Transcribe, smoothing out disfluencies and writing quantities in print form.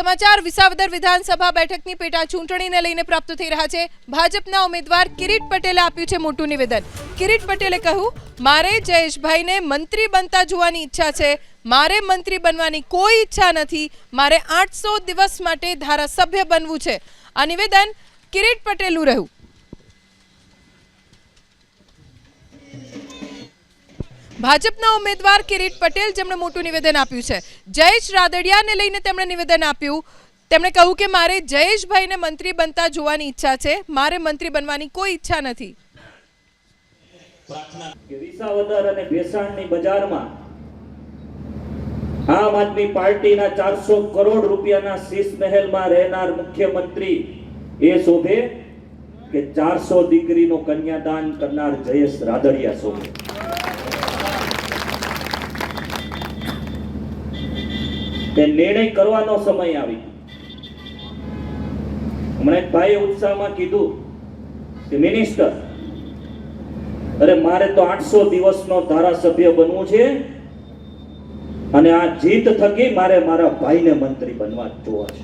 સમાચાર વિસાવદર વિધાનસભા બેઠકની પેટા ચૂંટણીને લઈને પ્રાપ્ત થઈ રહ્યા છે। ભાજપના ઉમેદવાર કિરીટ પટેલે આપ્યું છે મોટું નિવેદન। કિરીટ પટેલે કહ્યું, મારે જયેશભાઈને મંત્રી બનતા જોવાની ઈચ્છા છે, મારે મંત્રી બનવાની કોઈ ઈચ્છા નથી, મારે 800 દિવસ માટે ધારાસભ્ય બનવું છે। આ નિવેદન કિરીટ પટેલનું રહ્યું। ભાજપના ઉમેદવાર કિરીટ પટેલ જેમણે મોટું નિવેદન આપ્યું છે। જયેશ રાદડિયાને લઈને તેમણે નિવેદન આપ્યું। તેમણે કહ્યું કે મારે જયેશભાઈને મંત્રી બનતા જોવાની ઈચ્છા છે, મારે મંત્રી બનવાની કોઈ ઈચ્છા નથી। વિસાવદર અને ભેસાણની બજારમાં આમ આદમી પાર્ટીના 400 કરોડ રૂપિયાના શીશ મહેલમાં રહેનાર મુખ્યમંત્રી એ શોભે કે 400 દીકરીનો કન્યાદાન કરનાર જયેશ રાદડિયા શોભે। તે નિર્ણય કરવાનો સમય આવી। હમણાં એક ભાઈએ ઉત્સાહમાં કીધું કે મિનિસ્ટર, અરે મારે તો 800 દિવસનો ધારાસભ્ય બનવું છે અને આ જીત થકી મારે મારા ભાઈને મંત્રી બનવા જોવા છે।